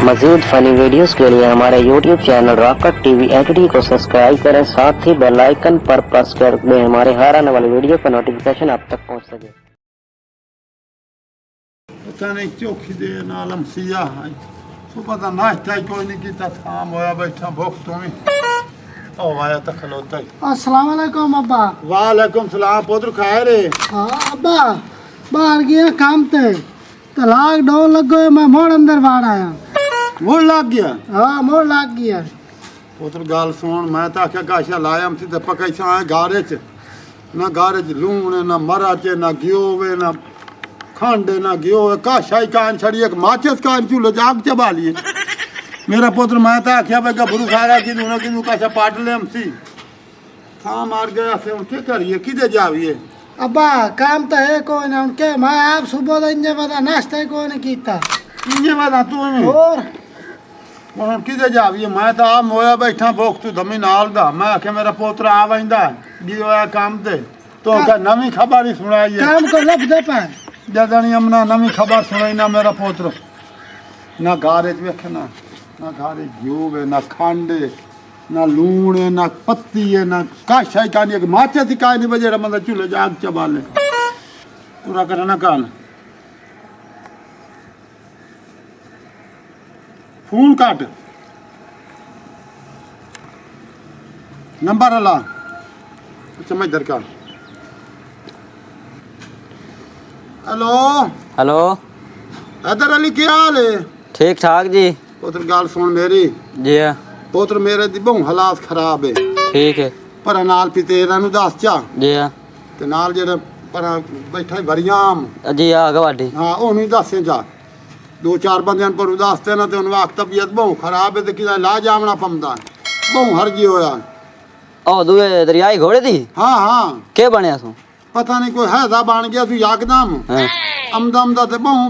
मज़ीद funny videos के लिए हमारे YouTube channel rocket TV HD को सब्सक्राइब करें, साथ ही बेल आइकन पर प्रेस कर दें हमारे हर आने वाली वीडियो का नोटिफिकेशन आप तक पहुंच सके। पता नहीं चौखी दे नालम सिया है सुबह का नाश्ता कोई नहीं किया थाम होया बैठा भूख तुम्हें ओ आया तो खलोता ही। अस्सलाम वालेकुम अब्बा। वालेकुम सलाम पुत्र खाए रे। हाँ अब्बा बाहर गया काम ते तो लॉकडाउन लग गए, मैं मोड़ अंदर बाहर आया। मोड़ लग गया? हाँ मोड़ लग गया। पुत्र गाल सुन, मैं तो आख्या गाशा लाया हम सीधे पकाई सा गारे च ना गारे च लूण ना मराच ना घियो वे ना खंड ना घियो काशा ही कान छड़ी एक माचिस कान चूल्हे जाग चबा लिए मेरा पुत्र। मैं तो आख्या भाई गभरू सारा कि काशा पाट ले हम सी था मार गया से उनके करिए किधे जाविए। अब्बा काम तो है कोई ना उनके, मैं आप सुबह तो इंजे बता नाश्ता ही कोई नहीं कीता। इंजे बता तू और ਹੁਣ ਕਿਤੇ ਜਾਵੀਏ। मैं तो आ मोया बैठा भूख तू धमी नाल दा। मैं आख्या मेरा पोतरा आ वंदा जी होया काम ते तो क्या नवी खबर ही सुनाई है काम को लब दे पाए जदनी हमना नवी खबर सुनाई ना मेरा पोत्र ना गारे च वेखना ना गारे घियो वे ना खंड ना लूण ना पत्ती है ना काशा ही कानी एक माचे सी कानी बजे मतलब चूल्हे जाग चबा ले पूरा करना कान फोन काट नंबर अला अच्छा मैं इधर का हेलो हेलो हैदर अली क्या हाल है? ठीक ठाक जी। पुत्र गाल सुन मेरी जी हाँ पुत्र मेरे दी बहु हालात खराब है ठीक है पर नाल पितेरा नु दस चा जी हाँ ते नाल जेड़ा पर बैठा वरियाम जी हाँ गवाडी हाँ ओनू दसे जा दो चार बंदियां पर उदासते ना ते उन वक्त तबीयत बहु खराब है ते किदा ला जावना पमदा बहु हरजी होया। ओ दुए दरियाई घोड़े दी हाँ हाँ के बनया सू पता नहीं कोई हैजा बन गया तू याकदम हाँ अमदम दा ते बहु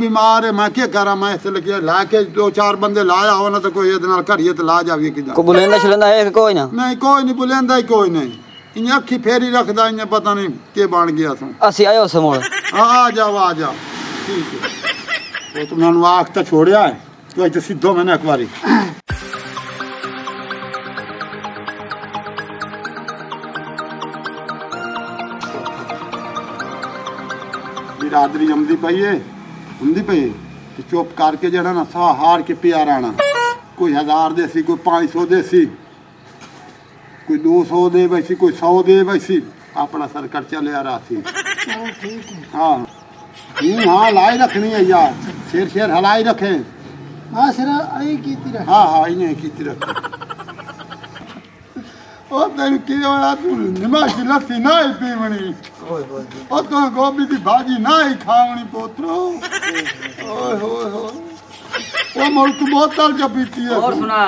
बीमार है मैं क्या करा। मैं इस लगे ला के दो चार बंदे लाया हो ना तो कोई इहदे नाल घड़िए ते ला जावी किदा को बुलेंदा छलेंदा है कि कोई ना नहीं कोई नहीं बुलेंदा ही कोई नहीं इन्हें अखी फेरी रखदा इन्हें पता नहीं के बन गया तू। असी आयो से मोड़ आ जाओ ठीक है वो तो मैंने आख तो छोड़िया है तो इतने सीधो मैंने एक बारी बिरादरी जमदी पई है हुंदी पई तो चुप करके जड़ा ना सा हार के पिया रहना। कोई 1000 देसी कोई 500 देसी कोई 200 दे वैसी कोई 100 दे वैसी अपना सरकार चले आ रहा थी। हाँ हाँ लाई रखनी है यार शेर हलाई रखे। हाँ सिर आई की तरह हाँ इन्हें की रखे और तेरी की होया तू निमाशी लस्सी ना ही पीवनी और तो गोभी की भाजी ना ही खावनी पोत्रो ओए होए वो मुल्क बोतल जो पीती है और सुना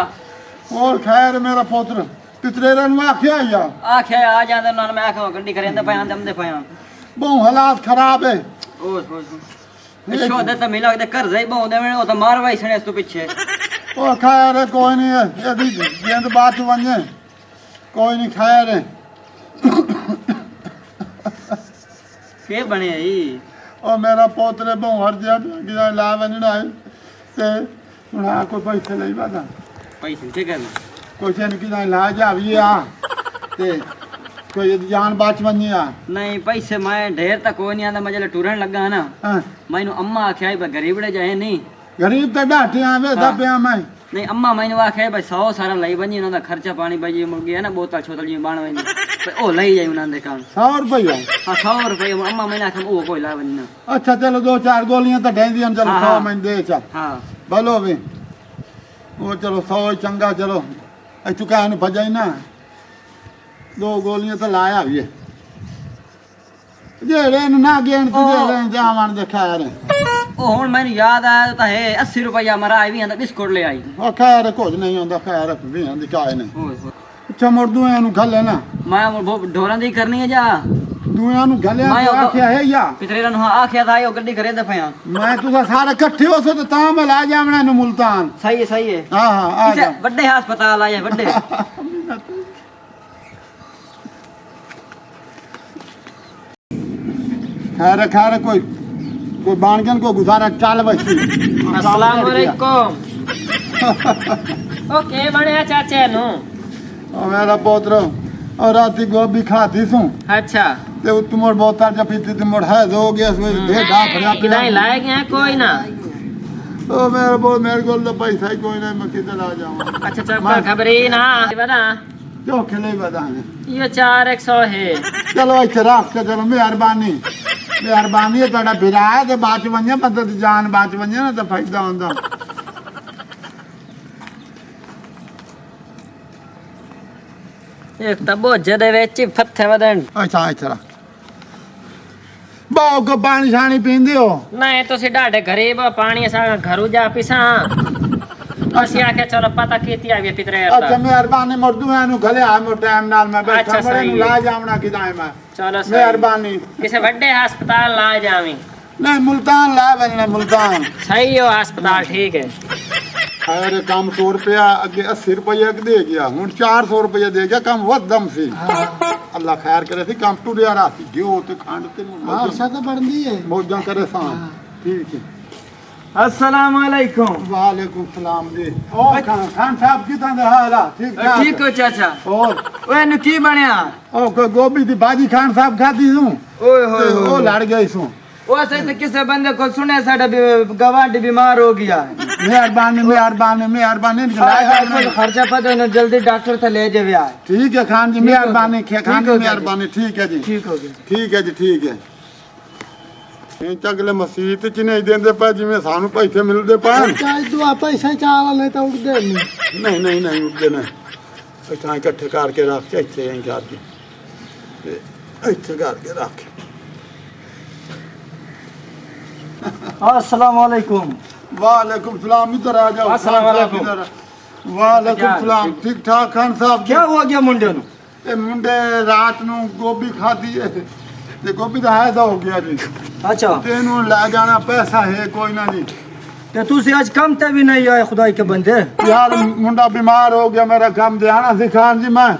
और खैर मेरा पोत्र पितरे रन में आख्या या आखे आ जांदे ना मैं आखे गड्डी करेंदे पयां दमदे पयां बहु हालात खराब है। ओए ओए शो दे तो मिला के कर जाई बहु दे ओ तो मारवाई सने तू पीछे ओ खैर है कोई नहीं है ये भी गेंद बात बने कोई नहीं खैर है के बने ई और मेरा पोतरे बहु हर दिया गिरा लावन ना ते उना कोई पैसे नहीं बादा पैसे के करना कोई चन की ना ला जावी आ ते कोई जान बाच बनी आ नहीं पैसे मैं ढेर तक कोई नहीं आंदा मजे टूरन लगा ना हां मैनू अम्मा आख्या भाई गरीबड़े जाए नहीं गरीब तो डाटे आवे दा पे मैं नहीं अम्मा मैंने आखे भाई 100 सारा लई बनी उन्होंने खर्चा पानी बजी मुर्गी है ना बोतल छोतल जी बाण वनी ओ लई जाई उन्होंने काम 100 रुपया। हां 100 रुपए अम्मा मैंने आखे ओ कोई ला बनी ना अच्छा चलो दो चार गोलियां तो ढेंदी हम चलो 100 मैं दे चा हां बोलो वे वो चलो 100 चंगा चलो ऐ चुका न भजाई ना 2 गोलियां तो लाया भी जेड़े ना गेन तू जेड़े जावन दे खैर ओ हुन मैंने याद आया तो है 80 रुपया मरा आई भी आंदा बिस्कुट ले आई ओ खैर कुछ नहीं होंदा खैर भी आंदी काए नहीं ओए अच्छा मुड़ दुआ नु घले ना मैं वो ढोरां दी करनी है जा दुआ नु घले आख्या है या पितरे रन हां आख्या था यो गड्डी करे दे पया मैं तुसा सारे इकट्ठे हो सो तो ता मैं ला जावना नु मुल्तान सही है हां आ जा बड़े अस्पताल आए बड़े खैर कोई कोई बाणगन को गुजारा चाल वैसी अस्सलाम वालेकुम ओके बने चाचे नु और मेरा पोत्र और राती गोभी खाती सू अच्छा ते तुमर बोतल जब पीती तुमर है हो गया उसमें ढेर डाफ भरा किदाई लाए गए हैं कोई ना ओ मेरे को तो पैसा ही कोई नहीं मैं किधर आ जाऊं अच्छा चल खबरी ना बता जो खिले बताने ये 4-100 है चलो अच्छा रख के चलो मेहरबानी है तेरा बिरा है ते बाच वने मदद जान बाच वने ना तो फायदा होंदा एक तबो जदे वेची फत्थे वदन अच्छा अच्छा बाओ को पानी शानी पींदे हो नहीं तो सी डाडे गरीब हो, पानी सा घरू जा पिसा ਅਸੀਂ ਆਖਿਆ ਚਲੋ ਪਤਾ ਕੀਤੀ ਆ ਵੀ ਪਿਤਰੇ अच्छा मेहरबानी मर्दू है नु गले आ मो टाइम नाल मैं बैठा अच्छा, बड़े सही नु है। ला जावना किदाए मैं ਚਲੋ ਸਹੀ मेहरबानी ਕਿਸੇ ਵੱਡੇ ਹਸਪਤਾਲ ਲਾ ਜਾਵੀਂ नहीं मुल्तान ला बनने मुल्तान सही हो हस्पताल ठीक है अरे काम 100 रुपया अगे 80 रुपया दे गया हूं 400 रुपया दे गया काम बहुत दम से अल्लाह खैर करे थी काम टूट रहा थी घिओ ते खंड ते हारसा तो बढ़ती है मौजा करे सा ठीक है अस्सलाम वालेकुम वालेकुम सलाम जी और खान साहब कितना दे हाल ठीक ठाक ठीक हो चाचा और ओए नु की बनया ओ कोई गोभी दी भाजी खान साहब खाती हूं ओए होए ओ लड़ गई सू ओ सही तो किसी बंदे को सुने साडा गवांडी बीमार हो गया है मेहरबानी खर्चा पता है जल्दी डॉक्टर से ले जावे आए ठीक है खान जी मेहरबानी खान जी मेहरबानी ठीक है जी ठीक हो गया ठीक है जी ठीक है चगले मसीत च नहीं देंदे पा जिवें सानू पैसे मिलदे पान चाहे दुआ पैसा चाल नहीं तो उठ दे नहीं उठदे नहीं पैसा इकट्ठे करके रख के इत्थे यहीं करके इत्थे करके रख अस्सलाम वालेकुम वालेकुम सलाम इधर आ जाओ अस्सलाम वालेकुम। वालेकुम सलाम ठीक ठाक खान साहब क्या हुआ गया मुंडे नु ए मुंडे रात नु गोभी खाधी है ते गोभी दा है हो गया जी अच्छा तेनू ले जाना पैसा है कोई ना जी ते तुसी आज कम ते भी नहीं आए खुदाई के बंदे यार मुंडा बीमार हो गया मेरा काम ध्यान से खान जी मैं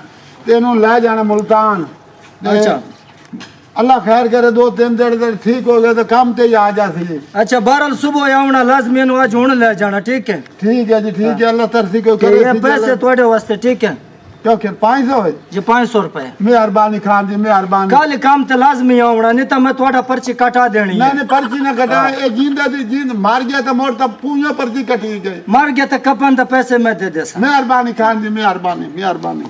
तेनू ले जाना मुल्तान अच्छा अल्लाह खैर करे 2-3 दिन ठीक हो गया तो काम ते ही आ जा सी अच्छा बहरल सुबह आवना लाजमी नु आज हुन ले जाना ठीक है ठीक है जी ठीक है अल्लाह तरसी को ते करे ये पैसे तोड़े वास्ते ठीक है क्यों कि 500 है ये 500 रुपए मेहरबानी खान जी मेहरबानी कल काम ते लाजमी आवना नहीं तो मैं थोड़ा पर्ची कटा देनी है नहीं पर्ची ना कटा ये जिंदा दी जिंद मार गया तो मोर तब पूरा पर्ची कटी गई मर गया तो कपन तो पैसे मैं दे दे सा मेहरबानी खान जी मेहरबानी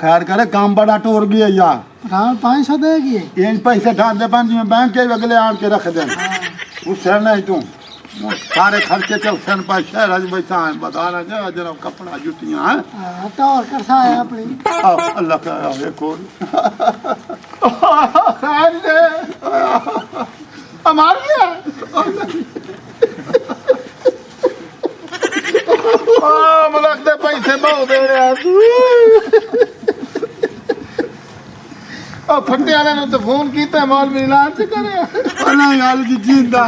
खैर करे काम बड़ा टूर गया यार हाँ 500 देगी ये पैसे ढाल दे पान जी में बैंक के अगले आन के रख दे उससे नहीं तू सारे खर्चे चल सन पर शहर आज बैठा है बता रहा जा जरा कपड़ा जुतियां हैं टॉर करता है अपनी अल्लाह का ये कोई खैर दे हमार गया मलक दे पैसे बहुत दे रहा तू फटे वाले ने तो फोन किया मौलवी इलाज करे नहीं यार जी जिंदा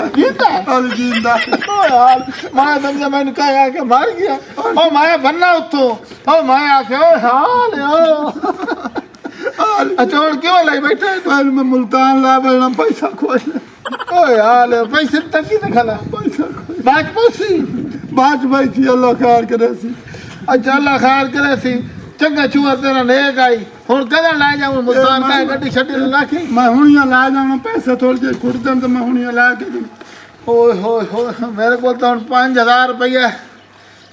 और जिंदा ओ यार मैं समझा मैंने कहा कि मर गया ओ मैं बनना उतो ओ मैं आके ओ हाल ओ अचोड़ क्यों लाई बैठा है मैं मुल्तान ला बैठा पैसा खोज ओ यार पैसे तक ही खला पैसा बात पैसी अल्लाह खैर करे सी अच्छा अल्लाह खैर करे सी चंगा चूहा तेरा नेक आई हुन कदा ला जाऊं मुल्तान का गड्डी छड्डी लाखी मैं हुनिया ला जाऊं पैसे थोड़े जे खुद दम तो मैं हुनिया ला के दूं ओए होए मेरे को तो 5000 रुपया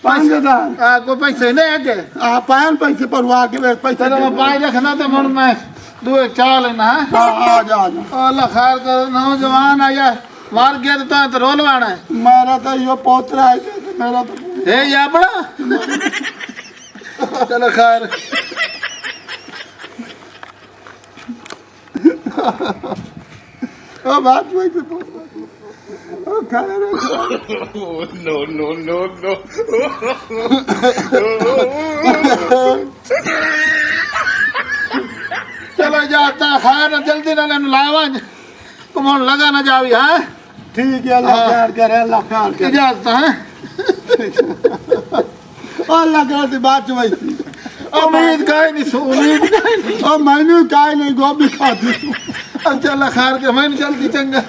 5000 आ कोई पैसे नहीं है आ पान पैसे पर हुआ के पैसे तेरा मैं पाई रखना तो मन मैं 2-4 लेना है आ जा अल्लाह खैर कर नौजवान आया मार गया तो रोलवाना है मेरा तो यो पोतरा है मेरा तो है या बड़ा चलो खैर ओ बात वही से ओ खैर नो चलो जाता खैर जल्दी ना लावा कमोन लगा ना जावी है ठीक है अल्लाह खैर करे अल्लाह खैर करे इजाजत है अल्लाह करे बात वही उम्मीद काई नहीं मैंने काई नहीं गोभी खाती अब चल खैर के मैंने जल्दी चंगा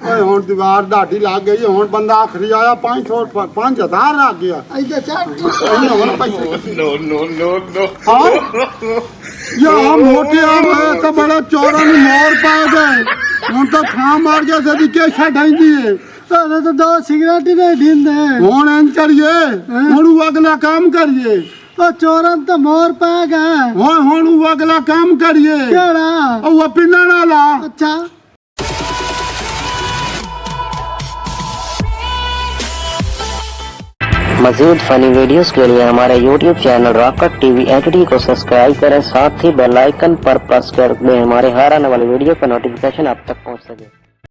ਓਏ ਹੁਣ ਦੀਵਾਰ ਢਾਡੀ ਲੱਗ ਗਈ ਹੁਣ ਬੰਦਾ ਆਖਰੀ ਆਇਆ 500 ਲੱਗ ਗਿਆ ਇੱਥੇ ਚੱਕ ਇਹਨੇ ਹੁਣ ਪੈਸੇ ਨੋ ਹਾਂ ਯਾ ਮੋਟਿਆ ਮੈਂ ਤਾਂ ਬੜਾ ਚੋਰਾਂ ਨੂੰ ਮੋਰ ਪਾ ਗਏ ਹੁਣ ਤਾਂ ਥਾਂ ਮਾਰ ਗਿਆ ਸਦੀ ਕੇ ਛਡਾਈਂਦੀ ਏ ਤਾਂ ਦੋ ਸਿਗਰਟ ਹੀ ਨਹੀਂ ਦਿੰਦੇ ਹੁਣ ਐਂ ਕਰੀਏ ਹੁਣ ਉਹ ਅਗਲਾ ਕੰਮ ਕਰੀਏ ਉਹ ਚੋਰਾਂ ਤਾਂ ਮੋਰ ਪੈ ਗਏ ਹੁਣ ਉਹ ਅਗਲਾ ਕੰਮ ਕਰੀਏ ਕਿਹੜਾ ਉਹ ਪਿੰਨਾਂ ਵਾਲਾ ਅੱਛਾ मज़ीद फ़नी वीडियोस के लिए हमारे YouTube channel rocket TV HD को सब्सक्राइब करें, साथ ही बेल आइकन पर प्रेस कर दें हमारे हर आने वाली वीडियो का नोटिफिकेशन आप तक पहुंच सके।